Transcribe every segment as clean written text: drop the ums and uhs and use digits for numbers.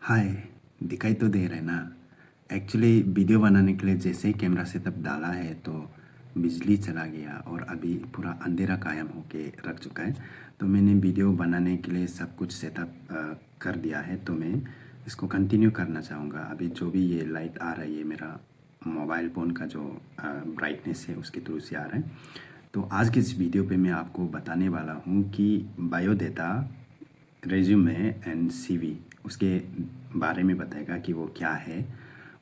हाय। दिखाई तो दे रहा है ना। एक्चुअली वीडियो बनाने के लिए जैसे ही कैमरा सेटअप डाला है तो बिजली चला गया और अभी पूरा अंधेरा कायम होके रख चुका है। तो मैंने वीडियो बनाने के लिए सब कुछ सेटअप कर दिया है, तो मैं इसको कंटिन्यू करना चाहूँगा। अभी जो भी ये लाइट आ रही है मेरा मोबाइल फ़ोन का जो ब्राइटनेस है उसके थ्रू से आ रहा है। तो आज के इस वीडियो पे मैं आपको बताने वाला हूँ कि बायोडाटा, रेज्यूमे एंड सीवी उसके बारे में बताएगा कि वो क्या है।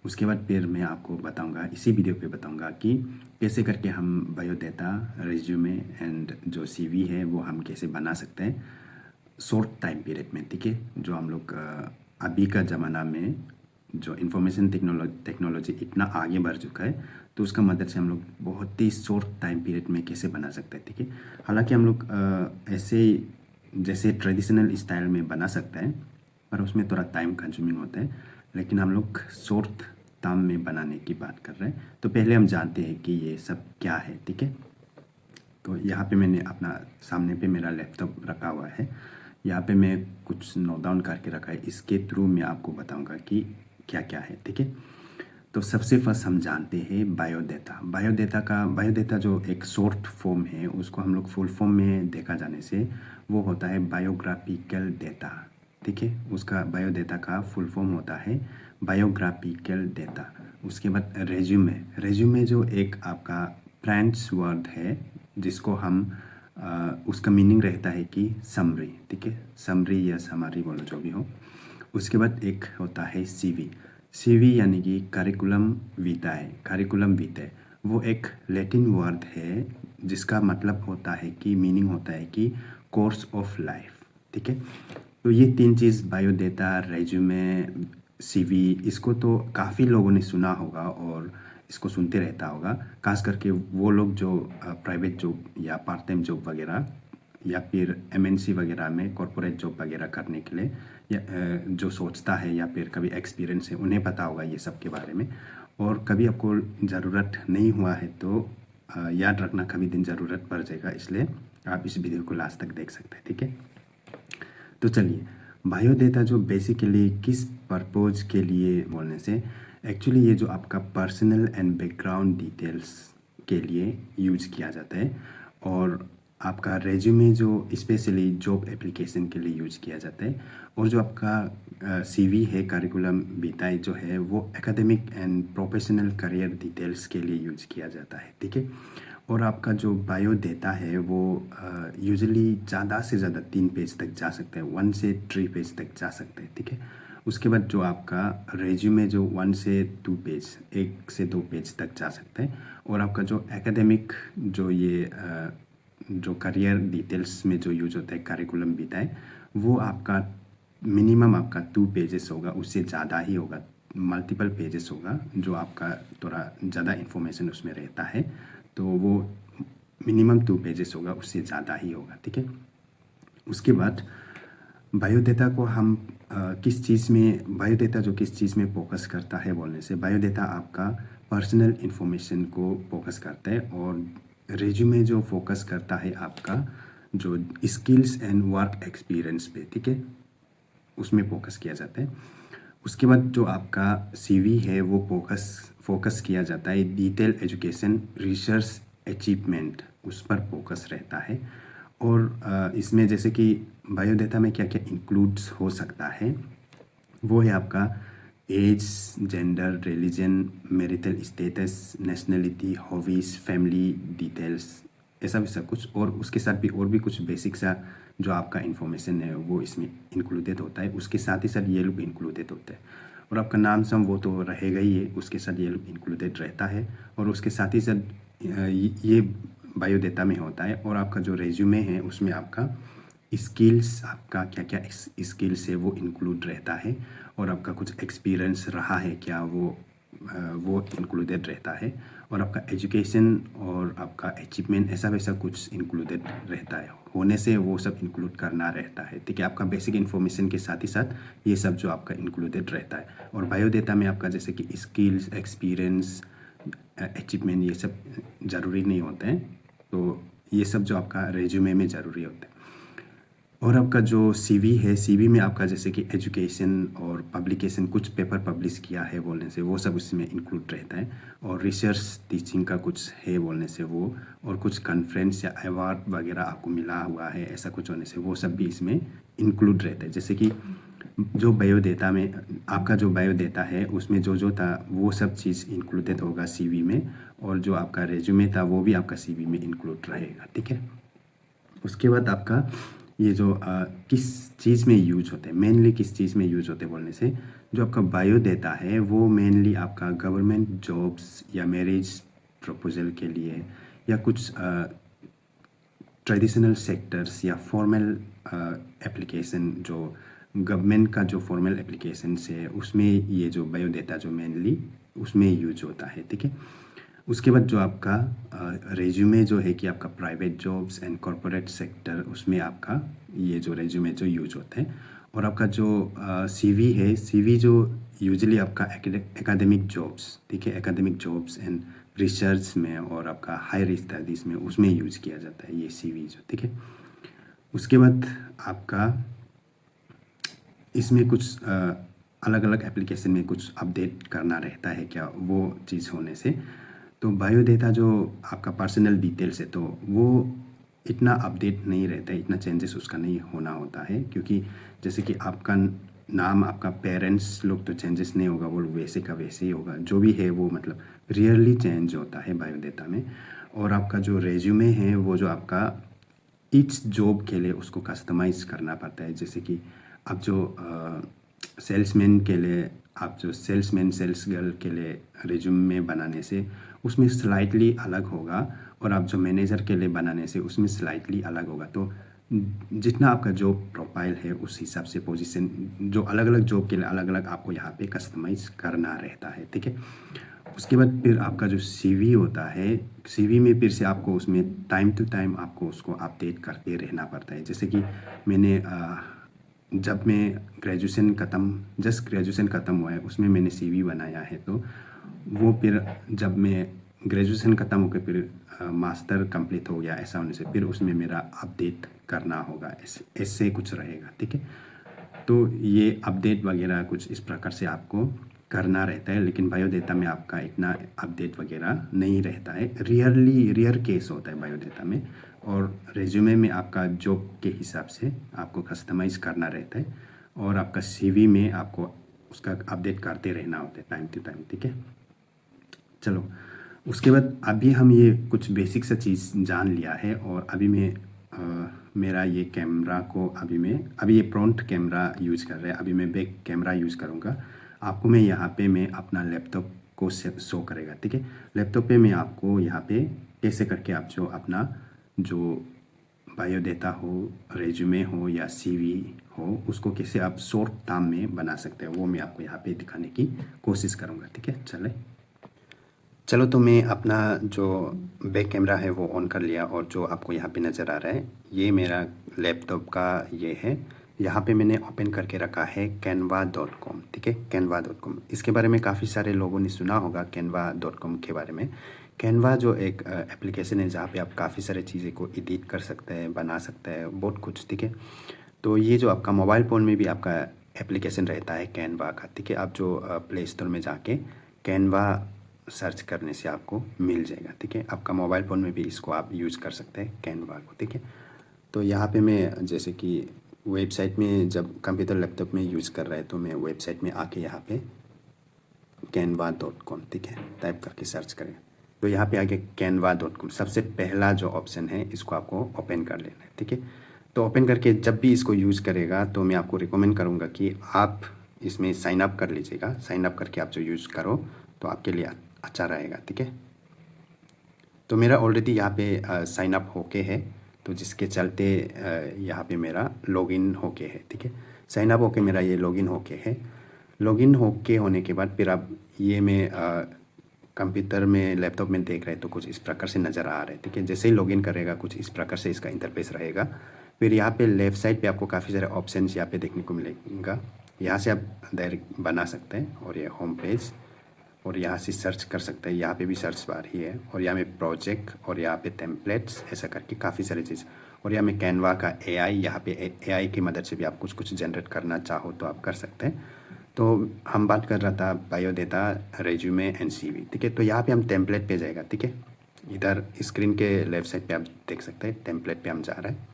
उसके बाद फिर मैं आपको बताऊंगा, इसी वीडियो पे बताऊंगा कि कैसे करके हम बायोडाटा, रेज्यूमे एंड जो सीवी है वो हम कैसे बना सकते हैं शॉर्ट टाइम पीरियड में। ठीक है, जो हम लोग अभी का ज़माना में जो इंफॉर्मेशन टेक्नोलॉजी इतना आगे बढ़ चुका है, तो उसका मदद से हम लोग बहुत ही शॉर्ट टाइम पीरियड में कैसे बना सकते हैं। ठीक है, हालांकि हम लोग ऐसे जैसे ट्रेडिशनल स्टाइल में बना सकते हैं, पर उसमें थोड़ा टाइम कंज्यूमिंग होता है। लेकिन हम लोग शॉर्ट टर्म में बनाने की बात कर रहे हैं, तो पहले हम जानते हैं कि ये सब क्या है। ठीक है, तो यहाँ पे मैंने अपना सामने पे मेरा लैपटॉप रखा हुआ है। यहाँ पे मैं कुछ नोट डाउन करके रखा है, इसके थ्रू मैं आपको बताऊंगा कि क्या क्या है। ठीक है, तो सबसे फर्स्ट हम जानते हैं बायोडाटा। बायोडाटा जो एक शॉर्ट फॉर्म है, उसको हम लोग फुल फॉर्म में देखा जाने से वो होता है बायोग्राफिकल डेटा। ठीक है, उसका बायोडाटा का फुल फॉर्म होता है बायोग्राफिकल डेटा। उसके बाद रेज्यूमे। रेज्यूमे जो एक आपका फ्रेंच वर्ड है जिसको हम उसका मीनिंग रहता है कि समरी। ठीक है, समरी या समरी बोलो जो भी हो। उसके बाद एक होता है सीवी। सीवी यानी कि करिकुलम विटाए। करिकुलम विटाए वो एक लैटिन वर्ड है जिसका मतलब होता है कि मीनिंग होता है कि कोर्स ऑफ लाइफ। ठीक है, तो ये तीन चीज़ बायोडाटा, रेज्यूमे, सीवी, इसको तो काफ़ी लोगों ने सुना होगा और इसको सुनते रहता होगा। खास करके वो लोग जो प्राइवेट जॉब या पार्ट टाइम जॉब वगैरह या फिर एमएनसी वगैरह में कॉरपोरेट जॉब वगैरह करने के लिए या जो सोचता है या फिर कभी एक्सपीरियंस है, उन्हें पता होगा ये सब के बारे में। और कभी आपको ज़रूरत नहीं हुआ है तो याद रखना, कभी दिन ज़रूरत पड़ जाएगा, इसलिए आप इस वीडियो को लास्ट तक देख सकते हैं। ठीक है, तो चलिए, बायोडाटा जो बेसिकली किस पर्पज़ के लिए बोलने से, एक्चुअली ये जो आपका पर्सनल एंड बैकग्राउंड डिटेल्स के लिए यूज किया जाता है। और आपका रेज्यूमे जो स्पेशली जॉब एप्लीकेशन के लिए यूज किया जाता है। और जो आपका सीवी है, करिकुलम विटाए जो है, वो academic and professional career details के लिए यूज किया जाता है। ठीक है, और आपका जो बायोडाटा है वो यूजुअली ज़्यादा से ज़्यादा 3 पेज तक जा सकते हैं, 1 से 3 पेज तक जा सकते हैं। ठीक है, उसके बाद जो आपका रेज्यूमे जो 1 से 2 पेज, 1 से 2 पेज तक जा सकते हैं। और आपका जो एकेडमिक जो ये जो करियर डिटेल्स में जो यूज होता है करिकुलम विटाए, वो आपका मिनिमम आपका 2 पेजेस होगा, उससे ज़्यादा ही होगा, मल्टीपल पेजेस होगा, जो आपका थोड़ा ज़्यादा इन्फॉर्मेशन उसमें रहता है। तो वो मिनिमम 2 पेजेस होगा, उससे ज़्यादा ही होगा। ठीक है, उसके बाद बायोडाटा को हम किस चीज़ में, बायोडाटा जो किस चीज़ में फोकस करता है बोलने से, बायोडाटा आपका पर्सनल इन्फॉर्मेशन को फोकस करता है। और रेज्यूमे जो फोकस करता है आपका जो स्किल्स एंड वर्क एक्सपीरियंस पे। ठीक है, उसमें फोकस किया जाता है। उसके बाद जो आपका सीवी है वो फोकस किया जाता है डिटेल एजुकेशन, रिसर्च, अचीवमेंट, उस पर फोकस रहता है। और इसमें जैसे कि बायोडाटा में क्या क्या इंक्लूड्स हो सकता है, वो है आपका age, gender, religion, marital status, nationality, hobbies, family details, ऐसा भी सब कुछ। और उसके साथ भी और भी कुछ बेसिक सा जो आपका इन्फॉर्मेशन है वो इसमें इंक्लूडेड होता है। उसके साथ ही साथ ये लोग इंक्लूडेड होता है। और आपका नाम सम वो तो रहेगा ही है, उसके साथ ये लोग इंक्लूडेड रहता है। और उसके साथ ही साथ ये बायोडाटा में होता है। और आपका जो रेज्यूमे है उसमें आपका स्किल्स, आपका क्या क्या स्किल्स है वो इंक्लूड रहता है। और आपका कुछ एक्सपीरियंस रहा है क्या, वो इंक्लूडेड रहता है। और आपका एजुकेशन और आपका अचीवमेंट, ऐसा वैसा कुछ इंक्लूडेड रहता है, होने से वो सब इंक्लूड करना रहता है। ठीक है, आपका बेसिक इन्फॉर्मेशन के साथ ही साथ ये सब जो आपका इंक्लूडेड रहता है। और बायोडाटा में आपका जैसे कि स्किल्स, एक्सपीरियंस, अचीवमेंट, ये सब ज़रूरी नहीं होते हैं। तो ये सब जो आपका रेज्यूमे में ज़रूरी होता है। और आपका जो सीवी है, सीवी में आपका जैसे कि एजुकेशन और पब्लिकेशन, कुछ पेपर पब्लिश किया है बोलने से वो सब उसमें इंक्लूड रहता है। और रिसर्च टीचिंग का कुछ है बोलने से वो, और कुछ कॉन्फ्रेंस या अवार्ड वगैरह आपको मिला हुआ है ऐसा कुछ होने से वो सब भी इसमें इंक्लूड रहता है। जैसे कि जो बायोडेटा में आपका जो बायोडेटा है उसमें जो जो था वो सब चीज़ इंक्लूडेड होगा सीवी में, और जो आपका रेज्यूमे था वो भी आपका सीवी में इंक्लूड रहेगा, ठीक है। उसके बाद आपका ये जो किस चीज़ में यूज होते हैं, मेनली किस चीज़ में यूज होते हैं बोलने से, जो आपका बायोडेटा है वो मेनली आपका गवर्नमेंट जॉब्स या मैरिज प्रपोजल के लिए, या कुछ ट्रेडिशनल सेक्टर्स या फॉर्मल एप्लीकेशन, जो गवर्नमेंट का जो फॉर्मल एप्लीकेशन है उसमें ये जो बायोडेटा जो मेनली उसमें यूज होता है, ठीक है। उसके बाद जो आपका रेज्यूमे जो है कि आपका private jobs and corporate sector, उसमें आपका ये जो रेज्यूमे जो यूज होते हैं। और आपका जो सीवी है, सीवी जो यूजुअली आपका एकेडमिक जॉब्स, ठीक है, एकेडमिक जॉब्स एंड रिसर्च में और आपका हायर स्टडीज़ में उसमें यूज किया जाता है ये सीवी जो, ठीक है। उसके बाद आपका इसमें कुछ अलग अलग एप्लीकेशन में कुछ अपडेट करना रहता है क्या, वो चीज़ होने से तो बायोडेटा जो आपका पर्सनल डिटेल्स है तो वो इतना अपडेट नहीं रहता है, इतना चेंजेस उसका नहीं होना होता है, क्योंकि जैसे कि आपका नाम, आपका पेरेंट्स लोग तो चेंजेस नहीं होगा, वो वैसे का वैसे ही होगा, जो भी है वो मतलब रियरली चेंज होता है बायोडेटा में। और आपका जो रेज्यूमे है वो जो आपका ईच जॉब के लिए उसको कस्टमाइज़ करना पड़ता है। जैसे कि आप जो सेल्समैन के लिए, आप जो सेल्समैन सेल्स गर्ल के लिए रिज्यूमे बनाने से उसमें स्लाइटली अलग होगा, और आप जो मैनेजर के लिए बनाने से उसमें स्लाइटली अलग होगा। तो जितना आपका जॉब प्रोफाइल है उस हिसाब से पोजीशन, जो अलग अलग जॉब के लिए अलग अलग आपको यहाँ पे कस्टमाइज़ करना रहता है, ठीक है। उसके बाद फिर आपका जो सीवी होता है, सीवी में फिर से आपको उसमें टाइम टू टाइम आपको उसको अपडेट करते रहना पड़ता है। जैसे कि मैंने जब मैं जस्ट ग्रेजुएशन ख़त्म हुआ है उसमें मैंने सीवी बनाया है, तो वो फिर जब मैं ग्रेजुएशन ख़त्म होकर फिर मास्टर कंप्लीट हो गया, ऐसा होने से फिर उसमें मेरा अपडेट करना होगा, ऐसे कुछ रहेगा, ठीक है। तो ये अपडेट वगैरह कुछ इस प्रकार से आपको करना रहता है, लेकिन बायोडेटा में आपका इतना अपडेट वगैरह नहीं रहता है, रियर केस होता है बायोडेटा में। और रेज्यूमे में आपका जॉब के हिसाब से आपको कस्टमाइज़ करना रहता है, और आपका सीवी में आपको उसका अपडेट करते रहना होता है टाइम टू टाइम, ठीक है। चलो, उसके बाद अभी हम ये कुछ बेसिक सा चीज़ जान लिया है, और अभी मैं मेरा ये कैमरा को अभी ये फ्रंट कैमरा यूज़ कर रहा है, अभी मैं बैक कैमरा यूज़ करूँगा। आपको मैं यहाँ पे मैं अपना लैपटॉप को शो करेगा, ठीक है। लैपटॉप पे मैं आपको यहाँ पे कैसे करके आप जो अपना जो बायोडेटा हो, रेज्यूमे हो या सीवी हो, उसको कैसे आप शॉर्ट टर्म में बना सकते हैं वो मैं आपको यहाँ पे दिखाने की कोशिश करूँगा, ठीक है। चलो, तो मैं अपना जो बैक कैमरा है वो ऑन कर लिया, और जो आपको यहाँ पे नज़र आ रहा है ये मेरा लैपटॉप का ये है। यहाँ पे मैंने ओपन करके रखा है canva.com, ठीक है, canva.com। इसके बारे में काफ़ी सारे लोगों ने सुना होगा canva.com के बारे में। कैनवा जो एक एप्लीकेशन है जहाँ पे आप काफ़ी सारे चीज़ें को एडिट कर सकते हैं, बना सकते हैं, बहुत कुछ, ठीक है। तो ये जो आपका मोबाइल फ़ोन में भी आपका एप्लीकेशन रहता है कैनवा का, ठीक है। आप जो प्ले स्टोर में जाके कैनवा सर्च करने से आपको मिल जाएगा, ठीक है। आपका मोबाइल फ़ोन में भी इसको आप यूज़ कर सकते हैं कैनवा को, ठीक है। तो यहाँ पे मैं जैसे कि वेबसाइट में जब कंप्यूटर लैपटॉप में यूज़ कर रहा है तो मैं वेबसाइट में आके यहाँ पे canva.com, ठीक है, टाइप करके सर्च करें तो यहाँ पे आगे canva.com सबसे पहला जो ऑप्शन है इसको आपको ओपन कर लेना है, ठीक है। तो ओपन करके जब भी इसको यूज़ करेगा तो मैं आपको रिकमेंड करूँगा कि आप इसमें साइन अप कर लीजिएगा। साइन अप करके आप जो यूज़ करो तो आपके लिए अच्छा रहेगा, ठीक है। तो मेरा ऑलरेडी यहाँ पे साइन अप होके है, तो जिसके चलते यहाँ पे मेरा लॉगिन होके है, ठीक है। साइन अप होके मेरा ये लॉगिन होके है। लॉगिन होके होने के बाद फिर आप ये मैं कंप्यूटर में लैपटॉप में देख रहे तो कुछ इस प्रकार से नज़र आ रहा है, ठीक है। जैसे ही लॉगिन करेगा कुछ इस प्रकार से इसका इंटरफेस रहेगा। फिर यहाँ पे लेफ़्ट साइड पे आपको काफ़ी सारे ऑप्शंस यहाँ पे देखने को मिलेगा। यहाँ से आप डायरेक्ट बना सकते हैं, और ये होम पेज, और यहाँ से सर्च कर सकते हैं, यहाँ पे भी सर्च बार ही है, और यहाँ पे प्रोजेक्ट और यहाँ पे टेम्पलेट्स, ऐसा करके काफ़ी सारी चीज़। और यहाँ में कैनवा का एआई, यहाँ पे एआई की मदद से भी आप कुछ कुछ जनरेट करना चाहो तो आप कर सकते हैं। तो हम बात कर रहा था बायोडाटा, रेज्यूमे एंड सीवी, ठीक है। तो यहाँ पे हम टेम्पलेट पे जाएगा, ठीक है। इधर स्क्रीन के लेफ्ट साइड पे आप देख सकते हैं टेम्पलेट पे हम जा रहे हैं।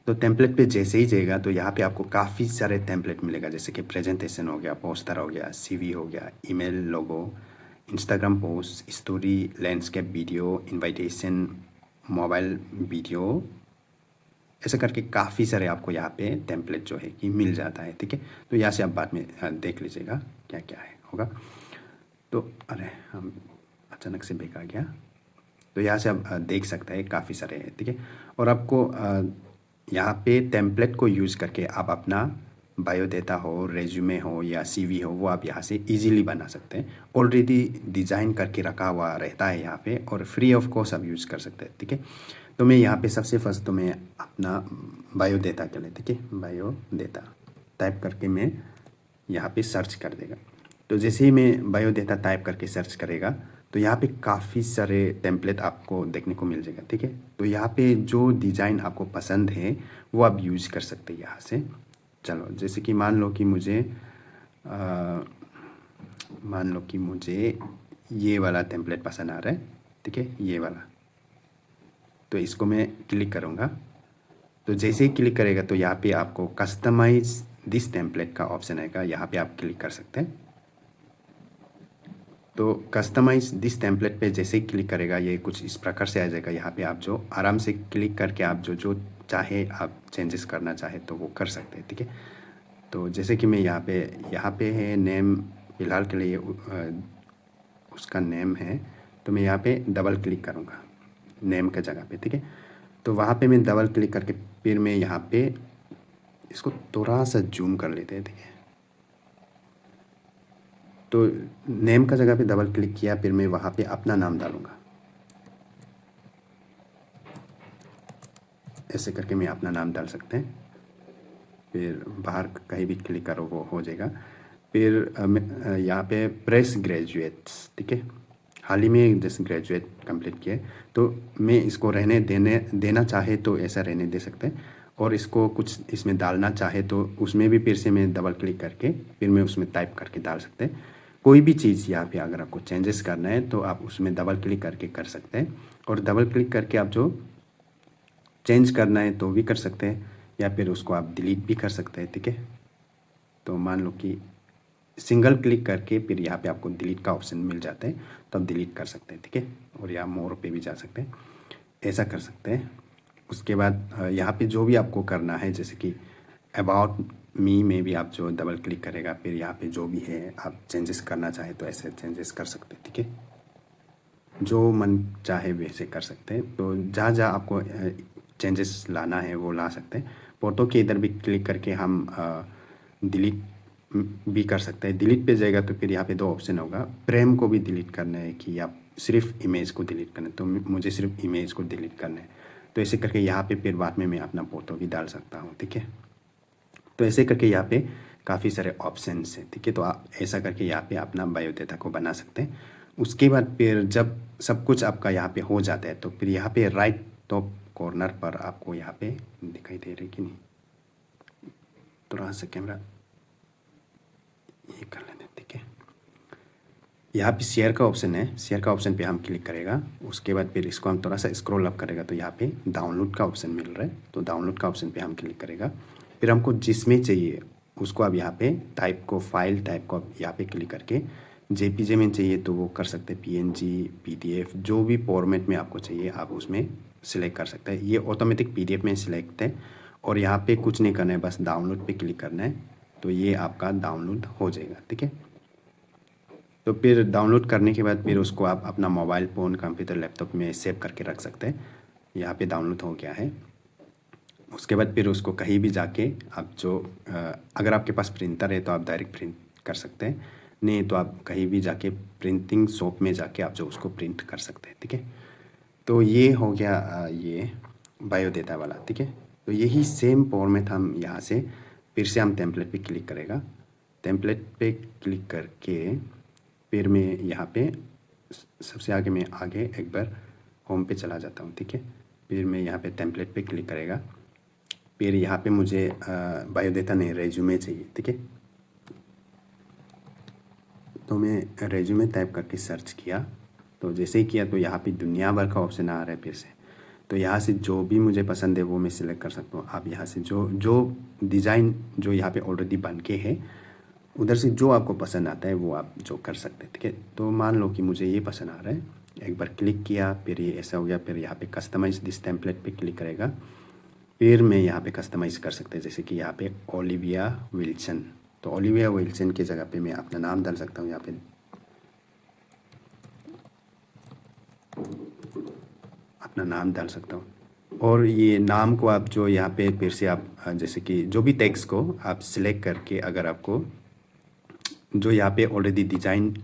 तो टेम्पलेट पे जैसे ही जाएगा तो यहाँ पे आपको काफ़ी सारे टेम्पलेट मिलेगा, जैसे कि प्रेजेंटेशन हो गया, पोस्टर हो गया, सीवी हो गया, email logo, Instagram post, story, landscape video, invitation, mobile video, ऐसा करके काफ़ी सारे आपको यहाँ पे टेम्पलेट जो है कि मिल जाता है, ठीक है। तो यहाँ से आप बाद में देख लीजिएगा क्या क्या है होगा। तो अरे हम अचानक से बैक आ गया। तो यहाँ से आप देख सकते हैं काफ़ी सारे हैं, ठीक है। और आपको यहाँ पे टेम्पलेट को यूज़ करके आप अपना बायोडाटा हो, रेज्यूमे हो या सीवी हो, वो आप यहाँ से इजीली बना सकते हैं। ऑलरेडी डिज़ाइन करके रखा हुआ रहता है यहाँ पे, और फ्री ऑफ कॉस्ट आप यूज़ कर सकते हैं, ठीक है। तो मैं यहाँ पे सबसे फर्स्ट तो मैं अपना बायोडाटा के लिए, ठीक है, बायोडाटा टाइप करके मैं यहाँ पे सर्च कर देगा। तो जैसे ही मैं बायोडाटा टाइप करके सर्च करेगा तो यहाँ पे काफ़ी सारे टेम्पलेट आपको देखने को मिल जाएगा, ठीक है। तो यहाँ पे जो डिज़ाइन आपको पसंद है वो आप यूज़ कर सकते हैं यहाँ से। चलो जैसे कि मान लो कि मुझे ये वाला टेम्पलेट पसंद आ रहा है, ठीक है, ये वाला। तो इसको मैं क्लिक करूँगा। तो जैसे ही क्लिक करेगा तो यहाँ पे आपको कस्टमाइज दिस टेम्पलेट का ऑप्शन आएगा, यहाँ पे आप क्लिक कर सकते हैं। तो कस्टमाइज दिस टेम्पलेट पे जैसे ही क्लिक करेगा ये कुछ इस प्रकार से आ जाएगा। यहाँ पे आप जो आराम से क्लिक करके आप जो जो चाहे आप चेंजेस करना चाहे तो वो कर सकते हैं, ठीक है। तो जैसे कि मैं यहाँ पे है नेम, फिलहाल के लिए उसका नेम है, तो मैं यहाँ पे डबल क्लिक करूँगा नेम के जगह पे, ठीक है। तो वहाँ पे मैं डबल क्लिक करके फिर मैं यहाँ पे इसको थोड़ा सा जूम कर लेते हैं, ठीक है। तो नेम का जगह पे डबल क्लिक किया, फिर मैं वहाँ पे अपना नाम डालूँगा, ऐसे करके मैं अपना नाम डाल सकते हैं। फिर बाहर कहीं भी क्लिक करो वो हो जाएगा। फिर यहाँ पे प्रेस ग्रेजुएट्स, ठीक है, हाल ही में जैसे ग्रेजुएट कंप्लीट किए, तो मैं इसको देना चाहे तो ऐसा रहने दे सकते हैं, और इसको कुछ इसमें डालना चाहे तो उसमें भी फिर से मैं डबल क्लिक करके फिर मैं उसमें टाइप करके डाल सकते हैं। कोई भी चीज़ यहाँ पे अगर आपको चेंजेस करना है तो आप उसमें डबल क्लिक करके कर सकते हैं, और डबल क्लिक करके आप जो चेंज करना है तो भी कर सकते हैं, या फिर उसको आप डिलीट भी कर सकते हैं, ठीक है। तो मान लो कि सिंगल क्लिक करके फिर यहाँ पे आपको डिलीट का ऑप्शन मिल जाता है, तो आप डिलीट कर सकते हैं, ठीक है। और यहाँ मोर पे भी जा सकते हैं, ऐसा कर सकते हैं। उसके बाद यहाँ पे जो भी आपको करना है, जैसे कि अबाउट मी में भी आप जो डबल क्लिक करेगा फिर यहाँ पे जो भी है आप चेंजेस करना चाहे तो ऐसे चेंजेस कर सकते हैं, ठीक है। जो मन चाहे वैसे कर सकते हैं। तो जहाँ जहाँ आपको चेंजेस लाना है वो ला सकते हैं। फ़ोटो के इधर भी क्लिक करके हम डिलीट भी कर सकते हैं। डिलीट पे जाएगा तो फिर यहाँ पे दो ऑप्शन होगा, फ्रेम को भी डिलीट करना है कि आप सिर्फ इमेज को डिलीट करना है। तो मुझे सिर्फ इमेज को डिलीट करना है, तो ऐसे करके यहाँ पे फिर बाद में मैं अपना फ़ोटो भी डाल सकता हूँ, ठीक है। तो ऐसे करके यहाँ पे काफ़ी सारे ऑप्शंस हैं, ठीक है। तो आप ऐसा करके यहाँ पे अपना बायोडाटा को बना सकते हैं। उसके बाद फिर जब सब कुछ आपका यहाँ पे हो जाता है तो फिर यहाँ पे राइट टॉप कॉर्नर पर आपको यहाँ पे दिखाई दे रही कि नहीं, थोड़ा सा कैमरा ये कर लेते हैं, ठीक है। यहाँ पे शेयर का ऑप्शन है, शेयर का ऑप्शन पे हम क्लिक करेगा। उसके बाद फिर इसको हम थोड़ा सा स्क्रॉल अप करेगा तो यहाँ पे डाउनलोड का ऑप्शन मिल रहा है, तो डाउनलोड का ऑप्शन पे हम क्लिक करेगा। फिर हमको जिसमें चाहिए उसको आप यहाँ पे टाइप को, फाइल टाइप को आप यहाँ पे क्लिक करके जेपीजे में चाहिए तो वो कर सकते हैं, पीएनजी, पीडीएफ, जो भी फॉर्मेट में आपको चाहिए आप उसमें सिलेक्ट कर सकते हैं। ये ऑटोमेटिक पीडीएफ में सिलेक्ट है, और यहाँ पे कुछ नहीं करना है, बस डाउनलोड पे क्लिक करना है, तो ये आपका डाउनलोड हो जाएगा, ठीक है। तो फिर डाउनलोड करने के बाद फिर उसको आप अपना मोबाइल फ़ोन, कंप्यूटर, लैपटॉप में सेव करके रख सकते हैं। यहाँ पे डाउनलोड हो गया है। उसके बाद फिर उसको कहीं भी जाके आप जो अगर आपके पास प्रिंटर है तो आप डायरेक्ट प्रिंट कर सकते हैं, नहीं तो आप कहीं भी जाके प्रिंटिंग शॉप में जाके आप जो उसको प्रिंट कर सकते हैं, ठीक है। तो ये हो गया ये बायोडाटा वाला, ठीक है। तो यही सेम फॉर्मेट हम यहाँ से फिर से हम टेम्पलेट पे क्लिक करेगा। टेम्पलेट पे क्लिक करके फिर मैं यहाँ पे सबसे आगे मैं आगे एक बार होम पे चला जाता हूँ, ठीक है। फिर मैं यहाँ पे टेम्पलेट पे क्लिक करेगा। फिर यहाँ पे मुझे बायोडाटा नहीं, रेज्यूमे चाहिए, ठीक है। तो मैं रेज्यूमे टाइप करके सर्च किया, तो जैसे ही किया तो यहाँ पे दुनिया भर का ऑप्शन आ रहा है फिर से। तो यहाँ से जो भी मुझे पसंद है वो मैं सिलेक्ट कर सकता हूँ। आप यहाँ से जो जो डिज़ाइन जो यहाँ पे ऑलरेडी बन के है, उधर से जो आपको पसंद आता है वो आप जो कर सकते हैं, ठीक है। तो मान लो कि मुझे ये पसंद आ रहा है, एक बार क्लिक किया, फिर ये ऐसा हो गया। फिर यहाँ पे कस्टमाइज दिस टेम्पलेट पे क्लिक करेगा। फिर मैं यहाँ पे कस्टमाइज़ कर सकते हैं, जैसे कि यहाँ पे ओलिविया विल्सन। तो ओलिविया विल्सन की जगह पे मैं अपना नाम डाल सकता हूँ। यहाँ पे अपना नाम डाल सकता हूँ। और ये नाम को आप जो यहाँ पे फिर से आप जैसे कि जो भी टेक्स्ट को आप सिलेक्ट करके, अगर आपको जो यहाँ पे ऑलरेडी डिज़ाइन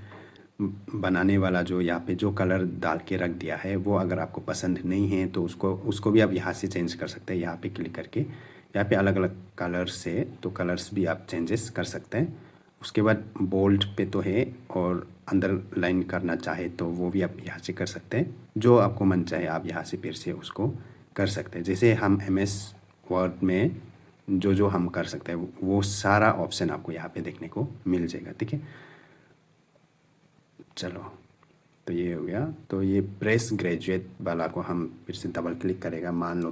बनाने वाला जो यहाँ पे जो कलर डाल के रख दिया है, वो अगर आपको पसंद नहीं है तो उसको भी आप यहाँ से चेंज कर सकते हैं। यहाँ पे क्लिक करके यहाँ पे अलग अलग कलर्स है, तो कलर्स भी आप चेंजेस कर सकते हैं। उसके बाद बोल्ड पे तो है, और अंदर लाइन करना चाहे तो वो भी आप यहाँ से कर सकते हैं। जो आपको मन चाहे आप यहाँ से फिर से उसको कर सकते हैं। जैसे हम MS वर्ड में जो हम कर सकते हैं वो सारा ऑप्शन आपको यहाँ पे देखने को मिल जाएगा, ठीक है। चलो, तो ये हो गया। तो ये प्रेस ग्रेजुएट वाला को हम फिर से डबल क्लिक करेगा। मान लो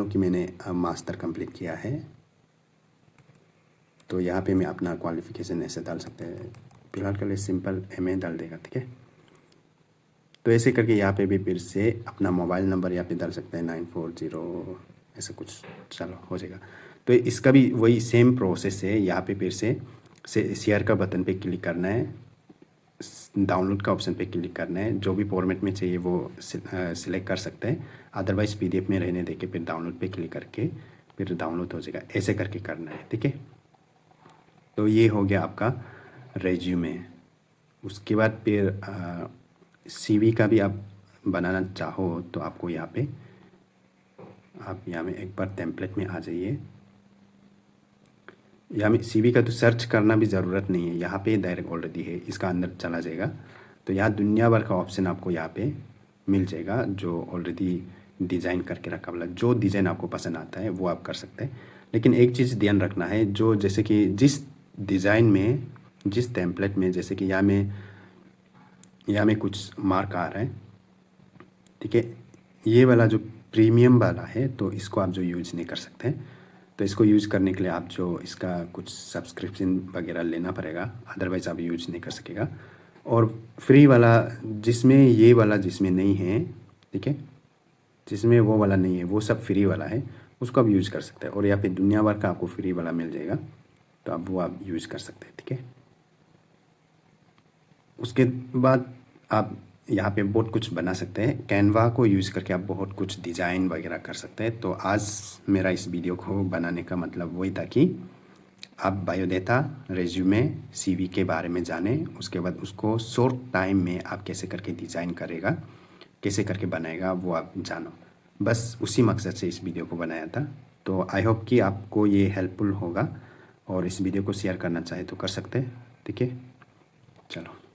कि मैंने मास्टर कंप्लीट किया है, तो यहाँ पे मैं अपना क्वालिफ़िकेशन ऐसे डाल सकते हैं। फिलहाल के लिए सिंपल MA डाल देगा, ठीक है। तो ऐसे करके यहाँ पे भी फिर से अपना मोबाइल नंबर यहाँ पे डाल सकते हैं, 940 ऐसा कुछ, चलो हो जाएगा। तो इसका भी वही सेम प्रोसेस है। यहाँ पे फिर से शेयर का बटन पे क्लिक करना है, डाउनलोड का ऑप्शन पे क्लिक करना है। जो भी फॉर्मेट में चाहिए वो सिलेक्ट कर सकते हैं, अदरवाइज़ PDF में रहने देके फिर डाउनलोड पे क्लिक करके फिर डाउनलोड हो जाएगा। ऐसे करके करना है, ठीक है। तो ये हो गया आपका रेज्यूमे। उसके बाद फिर CV का भी आप बनाना चाहो तो आपको यहाँ पे आप यहाँ में एक बार टेम्पलेट में आ जाइए। यहाँ में CV का तो सर्च करना भी ज़रूरत नहीं है, यहाँ पे डायरेक्ट ऑलरेडी है, इसका अंदर चला जाएगा। तो यहाँ दुनिया भर का ऑप्शन आपको यहाँ पे मिल जाएगा, जो ऑलरेडी डिज़ाइन करके रखा वाला जो डिज़ाइन आपको पसंद आता है वो आप कर सकते हैं। लेकिन एक चीज़ ध्यान रखना है, जो जैसे कि जिस डिज़ाइन में जिस टेम्पलेट में, जैसे कि यहाँ में कुछ मार्क आ रहा है, ठीक है। ये वाला जो प्रीमियम वाला है तो इसको आप जो यूज नहीं कर सकते। तो इसको यूज़ करने के लिए आप जो इसका कुछ सब्सक्रिप्शन वगैरह लेना पड़ेगा, अदरवाइज़ आप यूज नहीं कर सकेगा। और फ्री वाला जिसमें ये वाला जिसमें नहीं है, ठीक है, जिसमें वो वाला नहीं है, वो सब फ्री वाला है, उसको आप यूज़ कर सकते हैं। और यहाँ पे दुनिया भर का आपको फ्री वाला मिल जाएगा, तो आप वो आप यूज़ कर सकते हैं, ठीक है। उसके बाद आप यहाँ पे बहुत कुछ बना सकते हैं। कैनवा को यूज़ करके आप बहुत कुछ डिज़ाइन वगैरह कर सकते हैं। तो आज मेरा इस वीडियो को बनाने का मतलब वही था कि आप बायोडाटा, रेज्यूमे, CV के बारे में जानें। उसके बाद उसको शॉर्ट टाइम में आप कैसे करके डिज़ाइन करेगा, कैसे करके बनाएगा, वो आप जानो। बस उसी मकसद से इस वीडियो को बनाया था। तो आई होप कि आपको ये हेल्पफुल होगा, और इस वीडियो को शेयर करना चाहे तो कर सकते हैं, ठीक है। चलो।